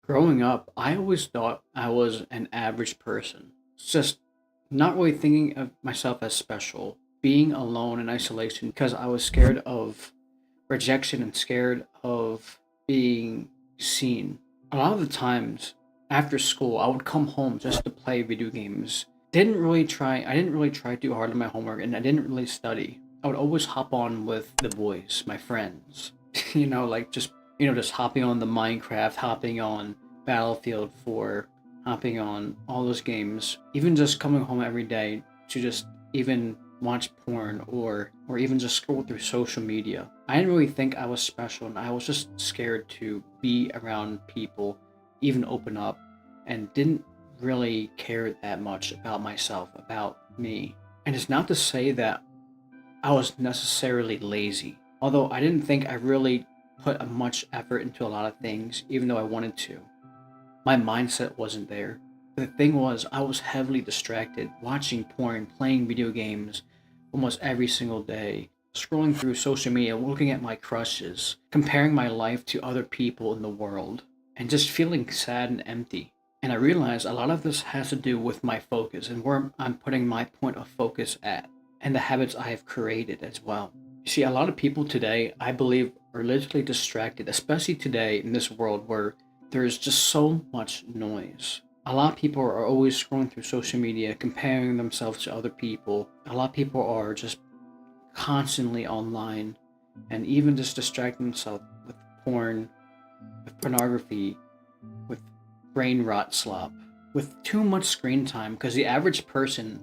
Growing up, I always thought I was an average person. It's just not really thinking of myself as special, being alone in isolation because I was scared of rejection and scared of being seen. A lot of the times after school, I would come home just to play video games. I didn't really try too hard on my homework and I didn't really study. I would always hop on with the boys, my friends. Just hopping on the Minecraft, hopping on Battlefield 4, hopping on all those games. Even just coming home every day to just even watch porn or even just scroll through social media. I didn't really think I was special and I was just scared to be around people, even open up, and didn't really care that much about myself, about me. And it's not to say that I was necessarily lazy, although I didn't think I really put much effort into a lot of things, even though I wanted to. My mindset wasn't there. The thing was, I was heavily distracted, watching porn, playing video games almost every single day, scrolling through social media, looking at my crushes, comparing my life to other people in the world, and just feeling sad and empty. And I realized a lot of this has to do with my focus and where I'm putting my point of focus at, and the habits I have created as well. You see, a lot of people today, I believe, are literally distracted, especially today in this world where there is just so much noise. A lot of people are always scrolling through social media, comparing themselves to other people. A lot of people are just constantly online and even just distracting themselves with porn, with pornography, with brain rot slop, with too much screen time because the average person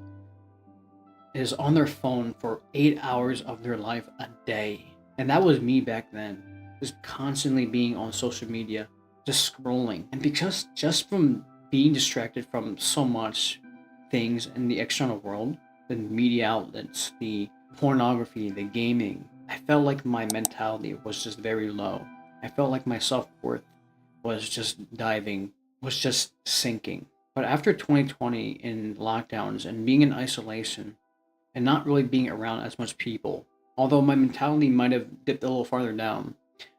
is on their phone for 8 hours of their life a day. And that was me back then, just constantly being on social media, just scrolling. And because just from being distracted from so much things in the external world, the media outlets, the pornography, the gaming, I felt like my mentality was just very low. I felt like my self worth was just diving, was just sinking. But after 2020 in lockdowns and being in isolation, and not really being around as much people. Although my mentality might have dipped a little farther down,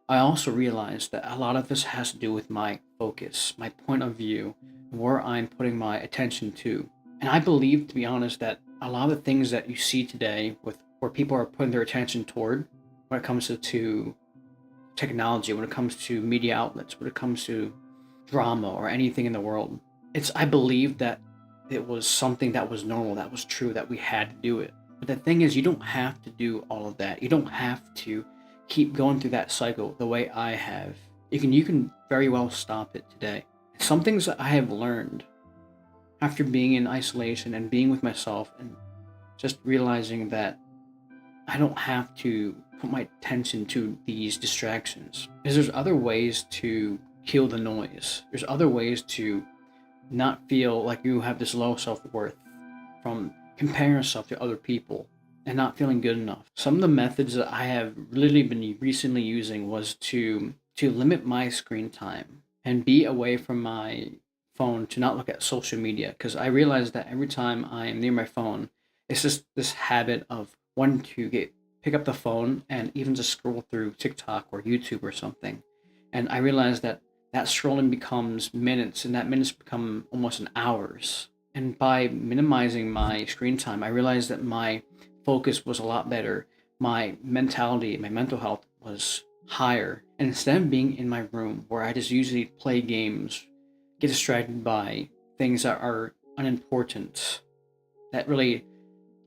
I also realized that a lot of this has to do with my focus, my point of view, where I'm putting my attention to. And I believe, to be honest, that a lot of the things that you see today with where people are putting their attention toward when it comes to technology, when it comes to media outlets, when it comes to drama or anything in the world, I believe that it was something that was normal, that was true, that we had to do it. But the thing is, you don't have to do all of that. You don't have to keep going through that cycle the way I have. You can very well stop it today. Some things that I have learned after being in isolation and being with myself and just realizing that I don't have to put my attention to these distractions. Because there's other ways to kill the noise. There's other ways to not feel like you have this low self worth from comparing yourself to other people and not feeling good enough. Some of the methods that I have literally been recently using was to limit my screen time and be away from my phone to not look at social media because I realized that every time I am near my phone, it's just this habit of wanting to get pick up the phone and even just scroll through TikTok or YouTube or something. And I realized that scrolling becomes minutes and that minutes become almost an hours. And by minimizing my screen time, I realized that my focus was a lot better. My mentality, my mental health was higher. And instead of being in my room where I just usually play games, get distracted by things that are unimportant, that really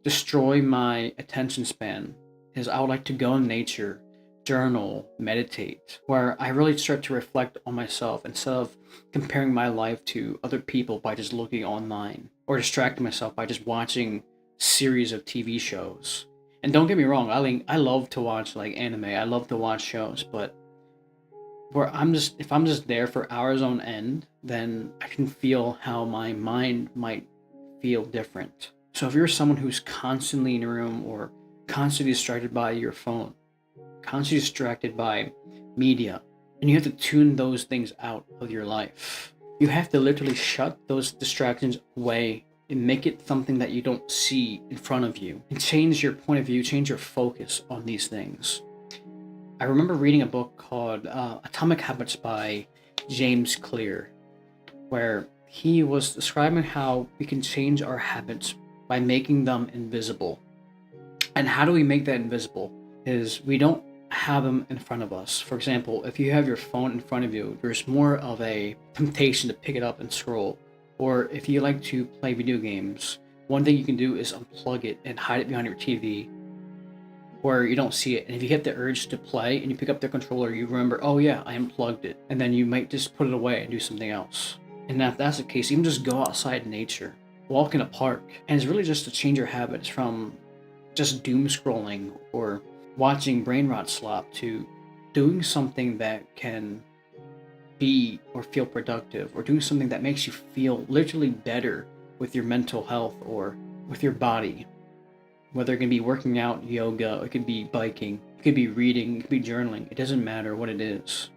destroy my attention span, is I would like to go in nature, journal, meditate, where I really start to reflect on myself instead of comparing my life to other people by just looking online or distracting myself by just watching series of TV shows. And don't get me wrong, I love to watch like anime. I love to watch shows, but where I'm just if I'm just there for hours on end, then I can feel how my mind might feel different. So if you're someone who's constantly in a room or constantly distracted by your phone, constantly distracted by media, and you have to tune those things out of your life. You have to literally shut those distractions away and make it something that you don't see in front of you and change your point of view, change your focus on these things. I remember reading a book called Atomic Habits by James Clear, where he was describing how we can change our habits by making them invisible. And how do we make that invisible? Is we don't have them in front of us. For example, if you have your phone in front of you, there's more of a temptation to pick it up and scroll. Or if you like to play video games, one thing you can do is unplug it and hide it behind your TV where you don't see it. And if you get the urge to play and you pick up the controller, you remember, oh yeah, I unplugged it. And then you might just put it away and do something else. And if that's the case, even just go outside in nature, walk in a park. And it's really just to change your habits from just doom scrolling or watching brain rot slop to doing something that can be or feel productive, or doing something that makes you feel literally better with your mental health or with your body. Whether it can be working out, yoga, it could be biking, it could be reading, it could be journaling. It doesn't matter what it is.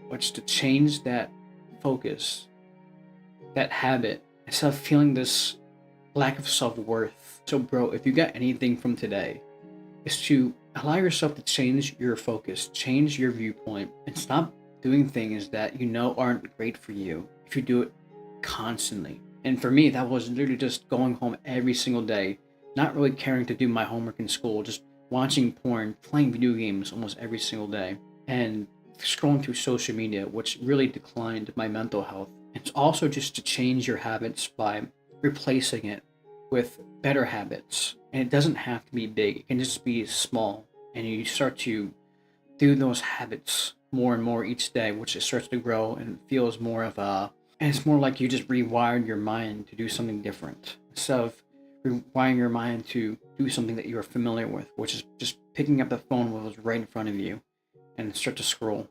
But it's to change that focus, that habit, instead of feeling this lack of self-worth. So bro, if you got anything from today, is to allow yourself to change your focus, change your viewpoint, and stop doing things that you know aren't great for you if you do it constantly. And for me, that was literally just going home every single day, not really caring to do my homework in school, just watching porn, playing video games almost every single day, and scrolling through social media, which really declined my mental health. It's also just to change your habits by replacing it with better habits. And it doesn't have to be big, it can just be small. And you start to do those habits more and more each day, which it starts to grow and feels more of a, and it's more like you just rewired your mind to do something different instead of rewiring your mind to do something that you're familiar with, which is just picking up the phone while it's right in front of you and start to scroll.